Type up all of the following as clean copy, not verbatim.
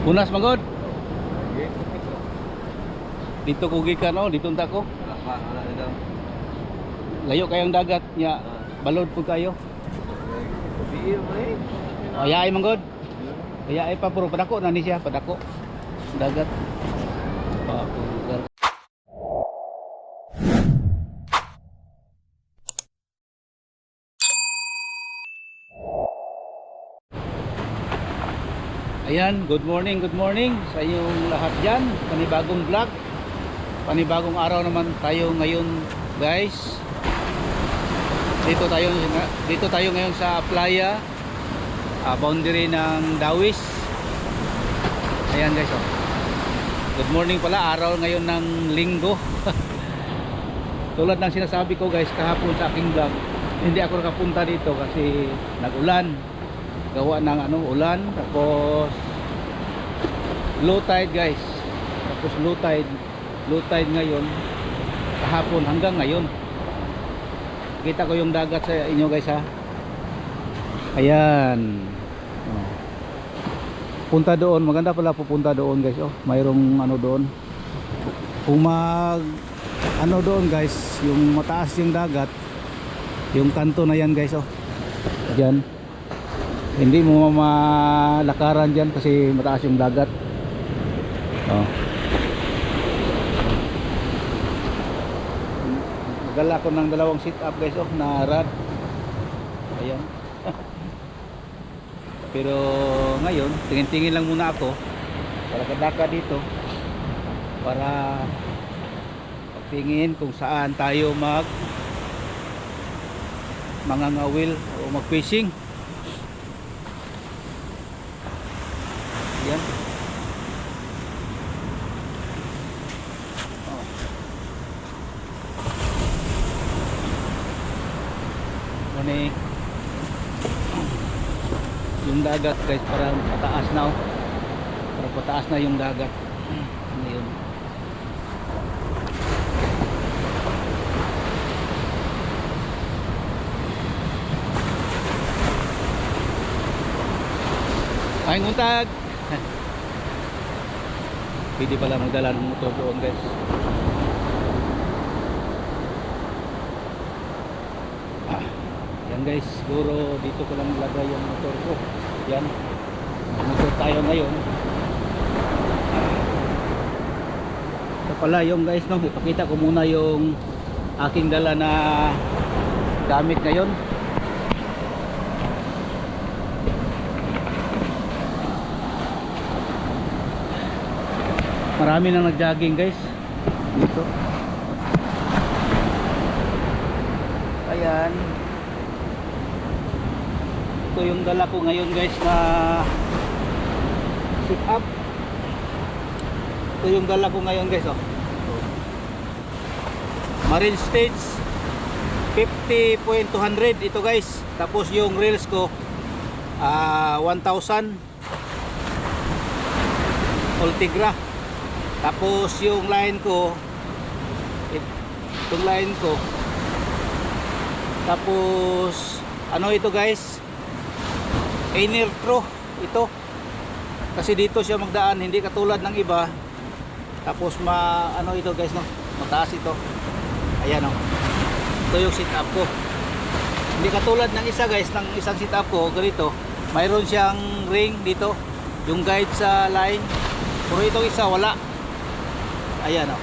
Punas magod. Dito ko gikan oh, dito unta ko. Layo kayong dagat nya. Balod po kayo. Ayaay manggod. Ayaay pa puro padako na ni siya, padako. Dagat. Papugar. Ayan, good morning sa inyong lahat dyan. Panibagong vlog, panibagong araw naman tayo ngayon guys. Dito tayo ngayon sa playa, boundary ng Dawis. Ayan guys, oh. Good morning pala, araw ngayon ng linggo. Tulad ng sinasabi ko guys kahapon sa aking vlog, hindi ako nakapunta dito kasi nag-ulan. Gawa ng ulan, tapos low tide guys, tapos low tide ngayon, kahapon hanggang ngayon. Kita ko yung dagat sa inyo guys ha. Ayan, punta doon, maganda pala pupunta doon guys. Oh, mayroong doon, kung mag doon guys, yung mataas yung dagat, yung kanto na yan guys. Oh, dyan hindi mo malakaran dyan kasi mataas yung dagat. Oh. Magala ko ng dalawang sit up guys, oh, na rod. Ayan. Pero ngayon tingin-tingin lang muna ako para kadaka dito, para tingin kung saan tayo mangangawil o mag fishing. Yan. Oh. Ini yung dagat guys, parang pataas na, oh. Parang pataas na yung dagat. Ngayon. Ay nguntag. Pwede pala magdala ng motor doon guys. Yan guys, siguro dito ko lang ilagay yung motor ko. Yan, motor tayo ngayon. Ito pala yung guys, no, ipakita ko muna yung aking dala na gamit ngayon. Marami nang nag-jogging guys dito. Ayan. Ito yung dala ko ngayon guys na sit up. Ito yung dala ko ngayon guys, oh. Marine Stage 50.200 ito guys. Tapos yung reels ko 1,000 Ultegra. Tapos yung line ko, itong line ko, tapos ito guys, Enertro ito, kasi dito siya magdaan, hindi katulad ng iba. Tapos ito guys, no, mataas ito. Ayan, oh. Ito yung sit up ko, hindi katulad ng isa guys, ng isang sit up ko ganito, mayroon siyang ring dito, yung guide sa line. Pero itong isa wala. Ayan, oh.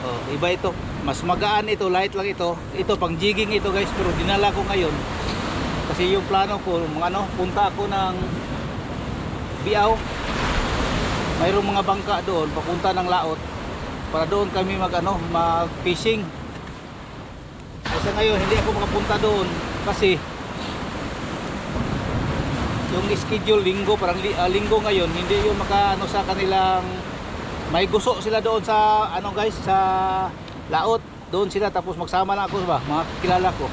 Oh, iba ito. Mas magaan ito, light lang ito. Ito pang jigging ito guys, pero dinala ko ngayon kasi yung plano ko, punta ako ng Biao. Mayroong mga bangka doon papunta ng Laot para doon kami mag-fishing. Kasi ngayon hindi ako makapunta doon kasi yung schedule linggo, parang linggo ngayon, hindi yung sa kanilang. May gusto sila doon sa guys, sa Laot. Doon sila, tapos magsama lang ako ba, mga kilala ko.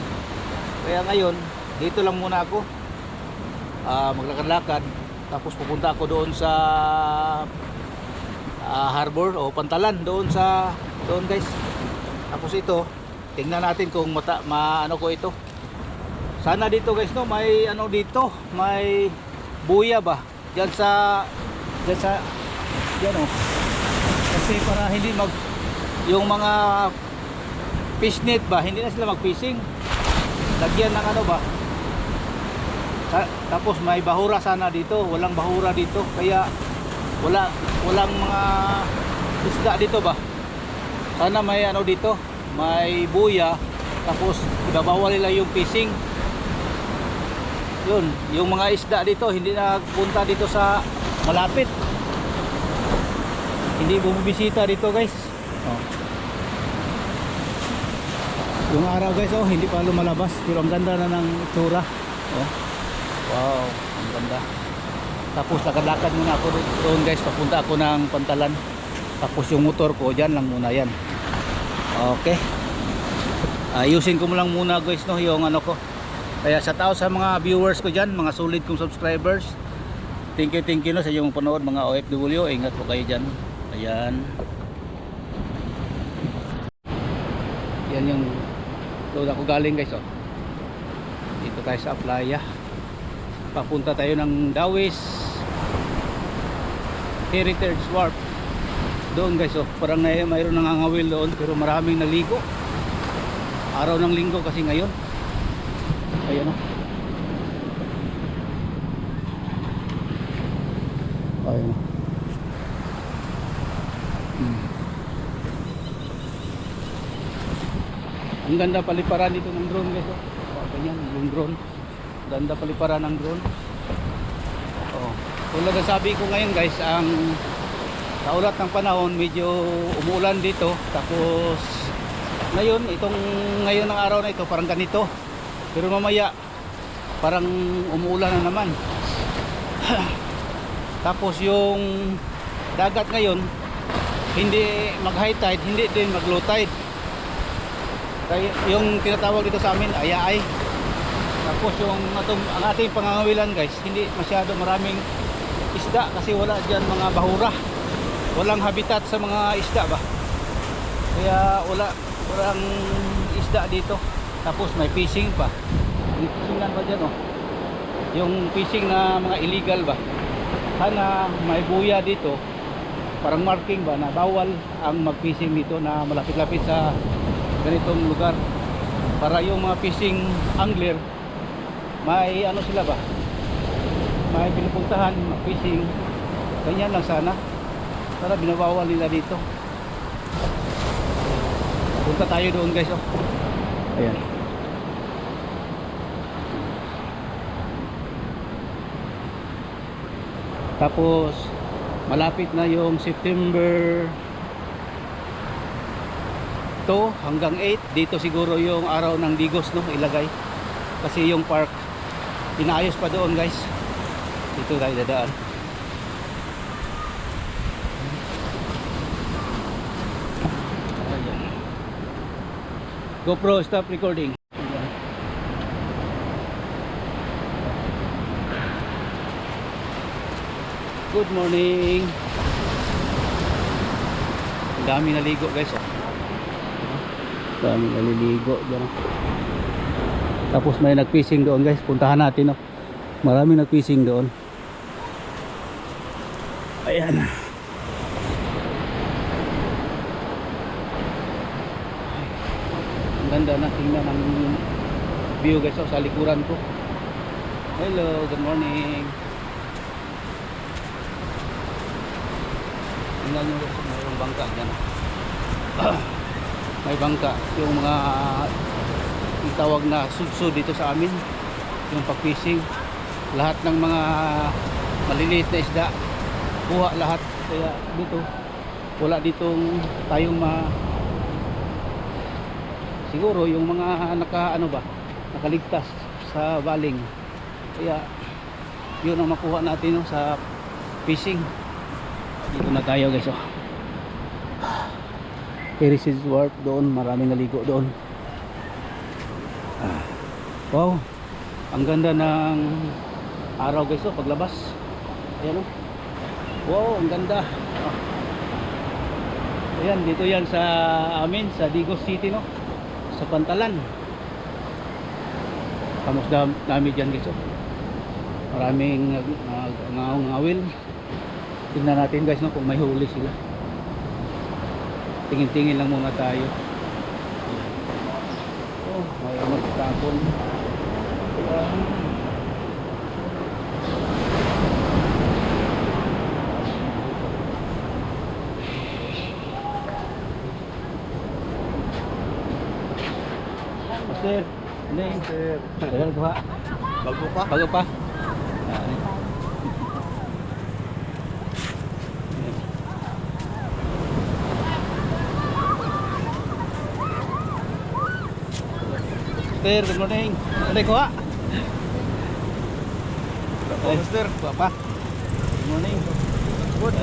Kaya ngayon dito lang muna ako, maglakad-lakad. Tapos pupunta ako doon sa harbor o Pantalan, doon guys. Tapos ito, tingnan natin kung maano ko ito. Sana dito guys, no, may dito, may buya ba diyan sa Diyan sa, yan o. Kasi para hindi yung mga fishnet ba, hindi na sila mag-fishing. Lagyan ng ano ba. Tapos may bahura sana dito, walang bahura dito. Kaya walang mga isda dito ba. Sana may ano dito, may buya. Tapos ibabawal nila yung fishing. Yun, yung mga isda dito hindi nagpunta dito sa malapit. Hindi bumibisita dito guys. Oh. Yung araw guys, oh, hindi pa lumalabas pero ang ganda na ng itsura. Oh. Wow, ang ganda. Tapos lakad-lakad muna ako doon guys, papunta ako ng Pantalan. Tapos yung motor ko dyan lang muna yan. Okay. Ayusin ko lang muna guys no, yung ano ko. Kaya sa tao sa mga viewers ko dyan, mga solid kong subscribers, thank you no sa inyong panood mga OFW. Ingat po kayo dyan. Ayan. Yan yung doon ako galing guys oh. Dito tayo sa playa. Papunta tayo ng Dawis Heritage Wharf. Doon guys oh, parang mayroon nangangawil doon pero maraming naligo. Araw ng linggo kasi ngayon. Ayan oh. Ayan. Ang ganda paliparan dito ng drone guys oh. Ganyan yung drone. Ganda paliparan ng drone. Oh. Tulad ng sabi ko ngayon guys, ang kaulat ng panahon medyo umuulan dito. Tapos ngayon ngayon ng araw na ito parang ganito. Pero mamaya parang umuulan na naman. Tapos yung dagat ngayon hindi mag high tide, hindi din mag low tide. Kaya yung tinatawag dito sa amin ayaay. Tapos yung ang ating pangangawilan guys, hindi masyado maraming isda kasi wala dyan mga bahura. Walang habitat sa mga isda ba. Kaya walang isda dito. Tapos may fishing pa. May fishingan pa dyan oh. Yung fishing na mga illegal ba. Sana may buya dito. Parang marking ba na bawal ang mag-fishing dito na malapit-lapit sa ganitong lugar. Para yung mga fishing angler may ano sila ba, may pinupuntahan mag-fishing. Ganyan lang sana. Para binabawal nila dito. Punta tayo doon guys oh. Ayan. Tapos malapit na yung September 2 hanggang 8. Dito siguro yung araw ng Digos no, ilagay. Kasi yung park inaayos pa doon guys. Dito tayo dadaan. Ayan. GoPro stop recording. Good morning. Ang dami naligo guys oh. Dami naliligo dyan. Tapos may nag-fishing doon guys. Puntahan natin oh. Maraming nag-fishing doon. Ayan. Ang ganda na tingnan ng view guys oh, sa likuran ko. Hello, good morning. Tingnan nyo guys, mayroong bangka dyan. May bangka. Yung mga itawag na sudsud dito sa amin. Yung pag-fishing. Lahat ng mga maliliit na isda kuha lahat. Kaya dito wala ditong tayong siguro yung mga nakaligtas sa baling. Kaya yun ang makuha natin no, sa fishing. Dito na tayo guys oh. Heritage Wharf doon, maraming naligo doon. Wow, ang ganda ng araw guys oh, paglabas. Ayan oh. Wow, ang ganda. Ayan, dito yan sa amin, sa Digos City no, sa Pantalan. Kamos dami dyan guys oh. Maraming ngawil. Tingnan natin guys no, kung may huli sila. Tingin-tingin lang muna tayo. Oh, may magtapon. Sir, ini sir. Ayan ko ha. Bago pa? Bago pa. Sir, good morning. Ano ko ha? Oh, mister. Apa? Good morning. Good.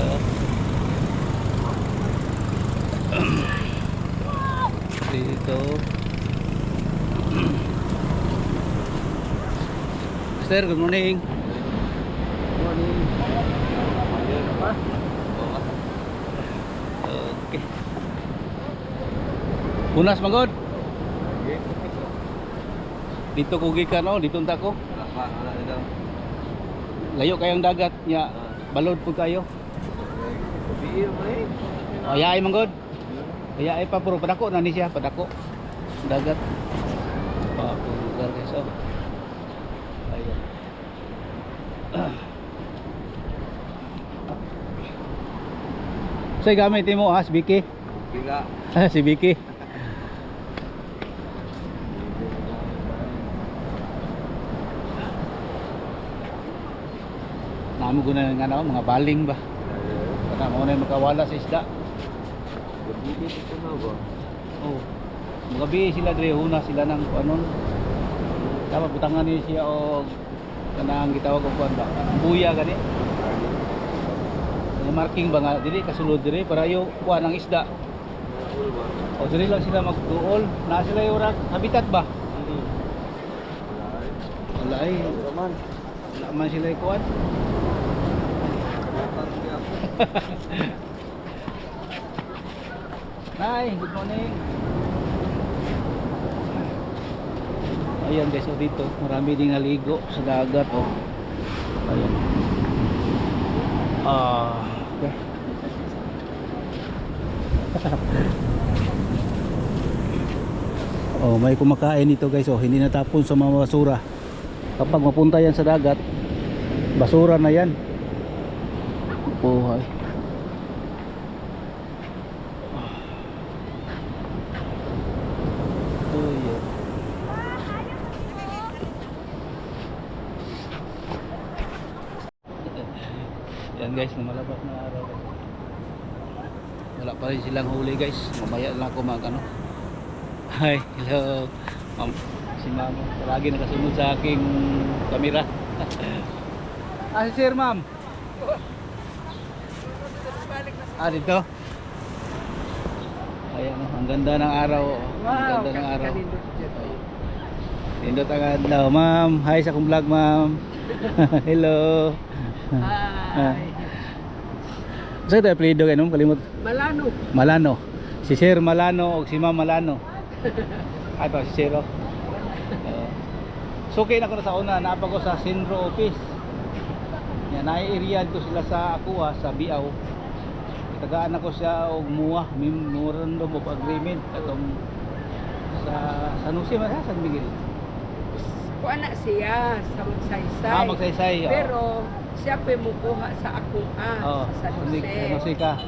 Dito. Sir, good morning. Good morning. Ano pa? Okay. Punas magod. Dito ko gikan oh, dito unta ko. Wala na daw. Layo kayong dagat nya. Balod po kayo. Biir mo eh. Ayay manggod. Ayay pa puro padako na ni siya, padako. Dagat. Pa po lugar guys oh. Ayan. Say gamit mo ha, si Vicky. Bila. Si Vicky. Namo guna ng ano, mga baling ba? Kana mo na makawala sa isda. Gabi dito na ba? Oh. Mga bi sila dire una sila nang anon. Dapat butangan ni siya og kanang gitawag og kuan ba? Buya gani. Yung marking ba nga dili kasulod dire para yo kuan ang isda. O dili lang sila magduol. Na sila yung habitat ba? Wala ay. Wala man sila yung kuan. Hi, good morning. Ayan guys, so dito marami ding naligo sa dagat oh. Ayan. Okay. Oh, may kumakain dito guys oh, hindi natapon sa mga basura. Kapag mapunta yan sa dagat, basura na yan. Buhay. Yan guys, malabas na araw. Wala pa rin silang huli guys. Mamaya lang ako mag ano. Hi, hello. Ma'am, si ma'am lagi nakasunod sa aking kamera. Si sir ma'am. Dito. Ayan, ang ganda ng araw. Ang ganda ng araw. Nindot ang adlaw, ma'am. Hi sa akong vlog, ma'am. Hello. Hi. Saan tayo apelido kayo nung kalimut? Malano. Malano. Si Sir Malano o si Ma'am Malano. Ito si Sir. So okay na ko na sa una. Naapa ko sa Sinro office. Yan, nai-area ko sila sa Aqua, sa Biaw. Tagaan ako siya og MUA, Memorandum of Agreement katong sa San Jose man sa San Miguel. Kuha na siya sa Magsaysay. Magsaysay. Pero siya pa mukuha sa Aqua, sa San Jose. San Jose ka.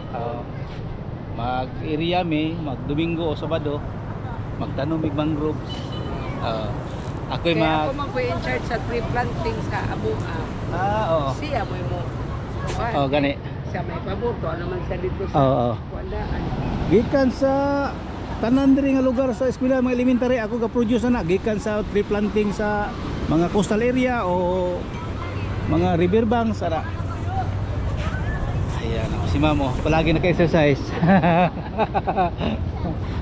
Mag-area mi, mag-Domingo o Sabado, magtanom mig mangroves. Ako'y Kaya ako man po in charge sa tree planting sa Abua. Oo. Siya mo Gani. Siya may paborto naman siya dito sa Kuandaan. Gikan sa tanan diri nga lugar sa eskwela mga elementary ako ga-produce na gikan sa tree planting sa mga coastal area o mga riverbanks ara. Ayan, si Mamo, palagi naka-exercise.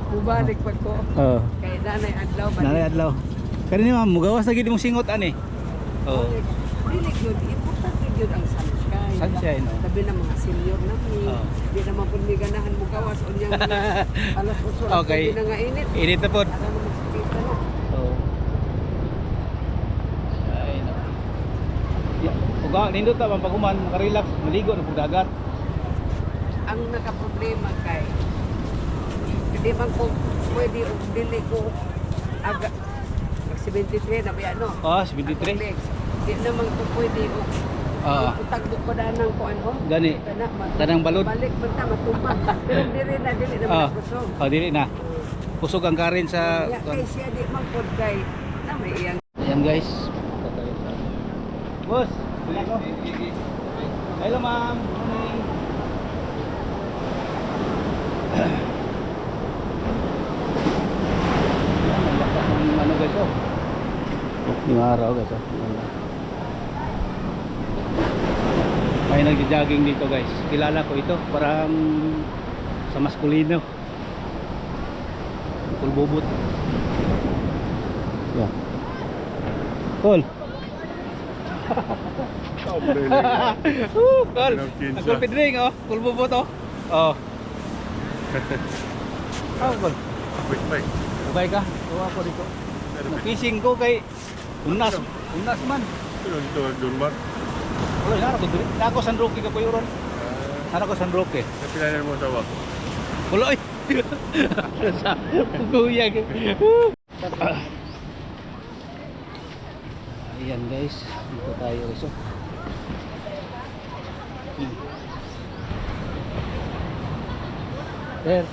Bubalik pa ko. Kay Nanay Adlaw ba? Nanay Adlaw. Kanina ma'am, mugawas na gid imong singot ani. Dili gyud importante gyud ang sunshine. Sunshine, no? Sabi ng mga senior namin. Di naman po may ganahan mo gawas o niyang alas puso. Okay. Hindi na nga init. Init na po. Alam mo magsakita na. Ay, no. Uga, nindot ta man pag human, makarelax, maligo na pag dagat. ang nakaproblema kay hindi man ko pwede og dili ko aga mag 73 na ba no? Oh, 73. Di naman ko pwede og Oo. utagbok ko na ng kuan ho. Gani. Tanang balod. Balik man ta matubag. Pero dili na Oh. kusog. Oh, dili na. Kusog ang karin sa Ya kay siya di man pod kay na may iyang ayan guys. Boss, hello ma'am. Morning. Ayan, ang lakas ng ano guys oh. Yung araw guys oh. May nagja-jogging dito guys. Kilala ko ito, parang sa maskulino. Kulbubot. Yeah. Cool. Cool. Cool pedring oh. Kulbubot oh. Oh. Oh, cool. Wait, wait. Babay ka. Tuwa ako dito. Fishing ko kay unas. Unas man. Ito ang Dunmar. Wala na ako dito. Ako San Roque ka po yun. Ano ko San Roque? Napilanan mo tawa. Wala eh. Sa kuya. Ayan guys, dito tayo guys. There.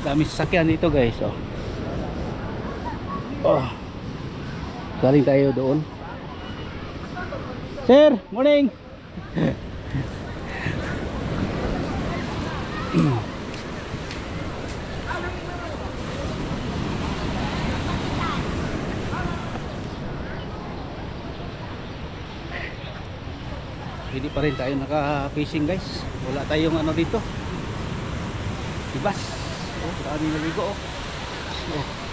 Dami sasakyan dito guys. Oh. Oh. Galing tayo doon. Sir, morning. Hindi pa rin tayo naka-fishing guys. Wala tayong ano dito. Ibas. Oh, dami naligo oh. Oh.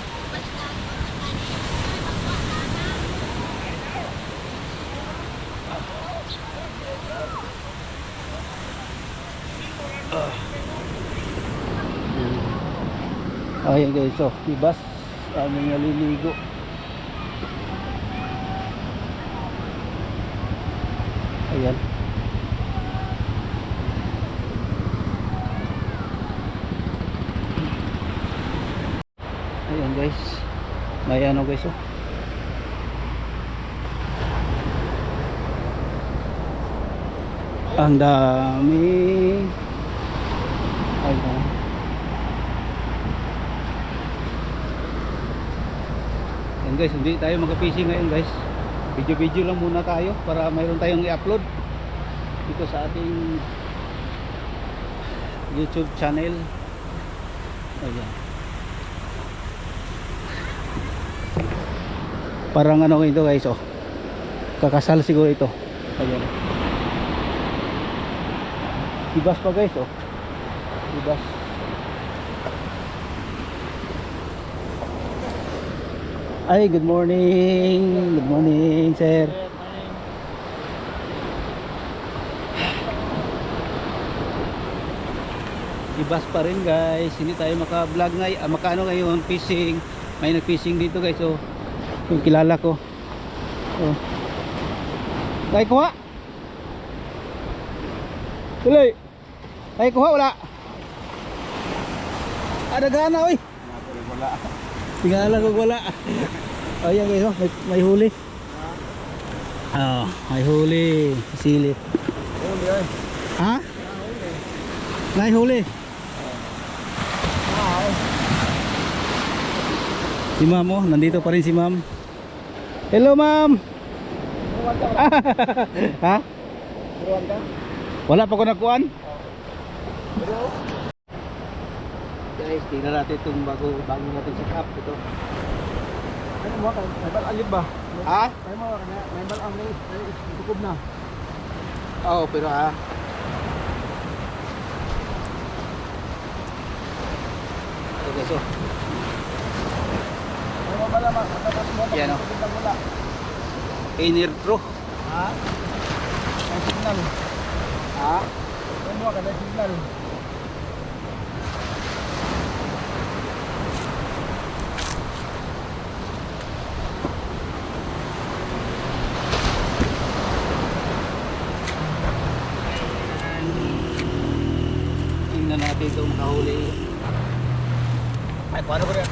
Ayan guys, so ibas. Dami naliligo. Ayan. Ayan guys. May ano guys oh. Ang dami. Ayan. Ayan guys, hindi tayo mag-fishing ngayon guys. Video-video lang muna tayo para mayroon tayong i-upload dito sa ating YouTube channel. Ayan. Parang ano ito guys oh. Kakasal siguro ito. Ayan. Ibas pa guys oh. Ibas. Ay, good morning. Good morning, sir. Ibas pa rin guys. Hindi tayo maka-vlog ngayon, maka-ano ngayon, fishing. May nag-fishing dito guys oh. Yung kilala ko. Oh. Tay kuha. Tuloy. Tay kuha wala. Ada gana oy. Wala. Tingala ko wala. Ayan guys, oh, may huli. Oh, may huli. Sili. Ha? May huli. Si ma'am oh, nandito pa rin si ma'am. Hello ma'am. Ha? Wala pa ko nakuan. Guys, tingnan natin itong bago natin set up ito. ano mo kay may balang ba? Ha? May balang ni tukob na. Oo, pero ha. Ito guys oh. Ano ba naman? Ano Yan oh. wala? Inner Pro. Ha? May signal. Ha? Ano mo kada signal?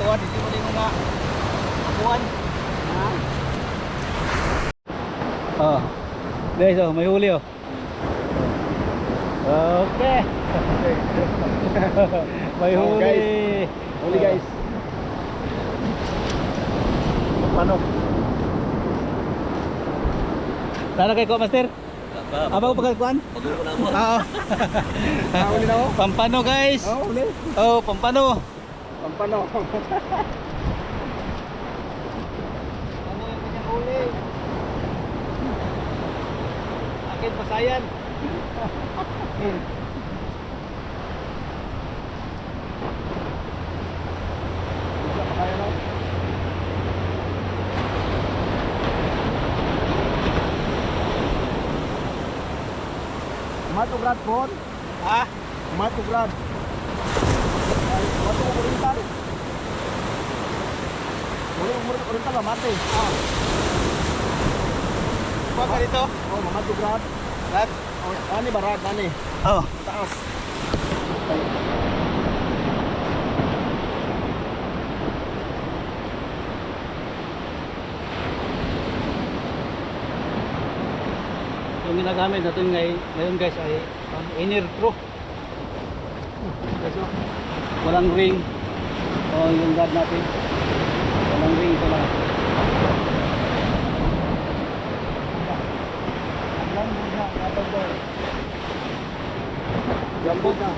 kuan, hindi mo din nga kuan. Ha? Oh. Guys, oh, may huli oh. Okay. May Oh, huli. guys. Huli, guys. Paano? Tara kay ko, Master. Aba ko pagkuan? Pag-upo na mo. Oo. Huli na ako? Pampano guys. Oh, huli. Oh, pampano. Pampano. Ano yung kanyang huli? Akin pasayan. Mato grad pon. Ha? Mato grad. Mato oriental. Oriental ba mate? Kuha ka dito. Oh, mato grad. Lat. Oh, ani barad ani. Oh. Taas. Yung ginagamit natin ngayon guys ay inner pro. Guys, oh. Walang ring. Oh, yung guard natin. Walang ring ito lang. Jumbo na.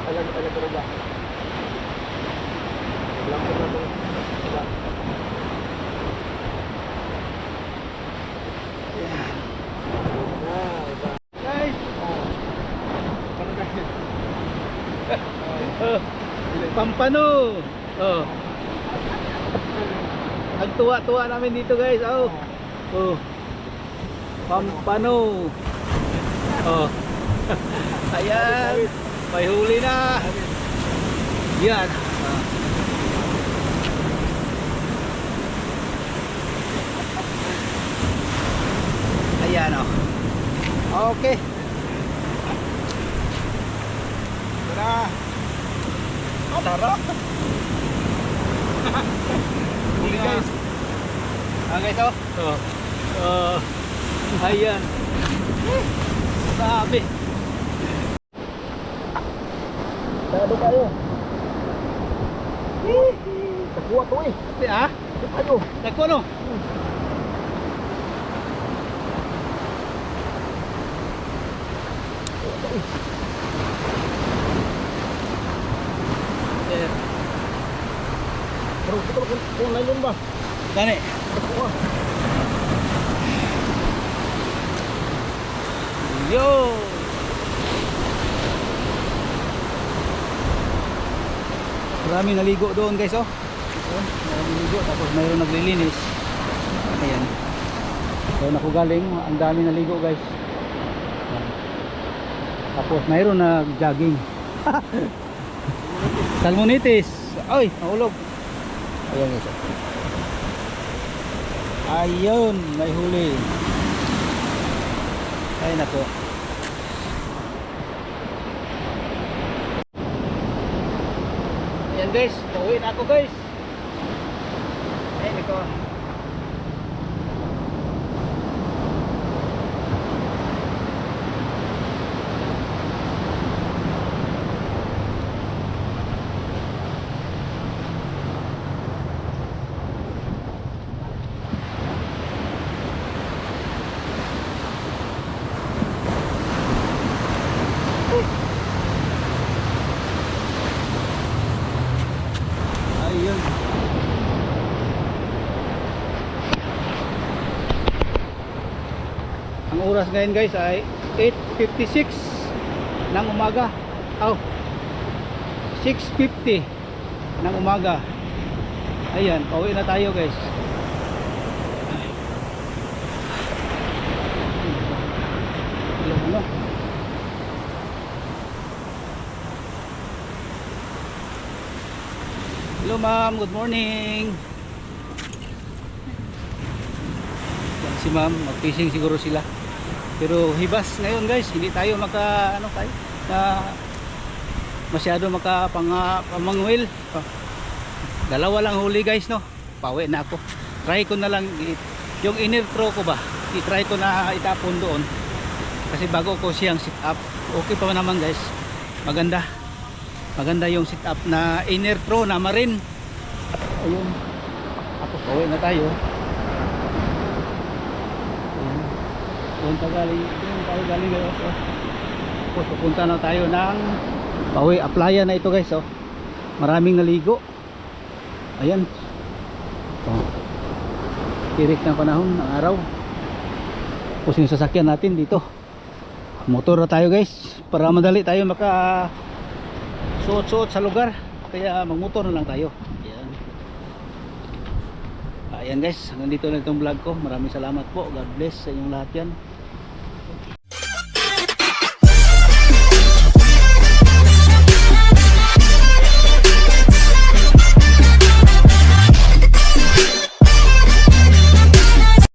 Alam talaga. Lampo na to. Guys. Pampano. Oh. Nagtuwa-tuwa namin dito guys. Oh. Oh. Pampano. Oh. Ayan. May huli na. Yan. Ah. Ayan oh. Okay. Tara. Tara. Huli guys. Ah guys oh. Oh. Oh. Ayan. Sabi. Tado kayo. Nakuha to eh. Ah? Tayo. Nagko no? Eh, Pero ito kung nylon ba? gani. Nakuha. Yo. Maraming naligo doon guys oh. Maraming naligo tapos mayroon naglilinis. Ayan. Doon ako galing, ang dami naligo guys. Tapos mayroon nag-jogging. Salmonitis. Ay, nahulog. Ayan guys. Oh. Ayun, may huli. Ay nako. Ayan guys, pauwi na ako guys. Ayan nako. Ayun. Ang oras ngayon guys ay 8:56 ng umaga. Oh. 6:50 ng umaga. Ayan, pauwi na tayo guys. Ano? Hello ma'am, good morning. Yan si ma'am, mag-fishing siguro sila. Pero hibas ngayon guys, hindi tayo maka ano tayo na masyado makapamangwil. Dalawa lang huli guys, no. Pauwi na ako. Try ko na lang yung inner throw ko ba, i-try ko na itapon doon kasi bago ko siyang sit up. Okay pa naman guys, maganda yung sit up na inner throw na marine. Ayun, tapos pauwi na tayo. Doon tayo galing guys. Tapos pupunta na tayo ng pauwi. Applyan na ito guys. Maraming naligo. Ayan. Tirik ng panahon ng araw. Tapos yung sasakyan natin dito, motor na tayo guys, para madali tayo maka suot-suot sa lugar. Kaya magmotor na lang tayo. Ayan. Ayan guys, hanggang dito na itong vlog ko. Maraming salamat po. God bless sa inyong lahat yan.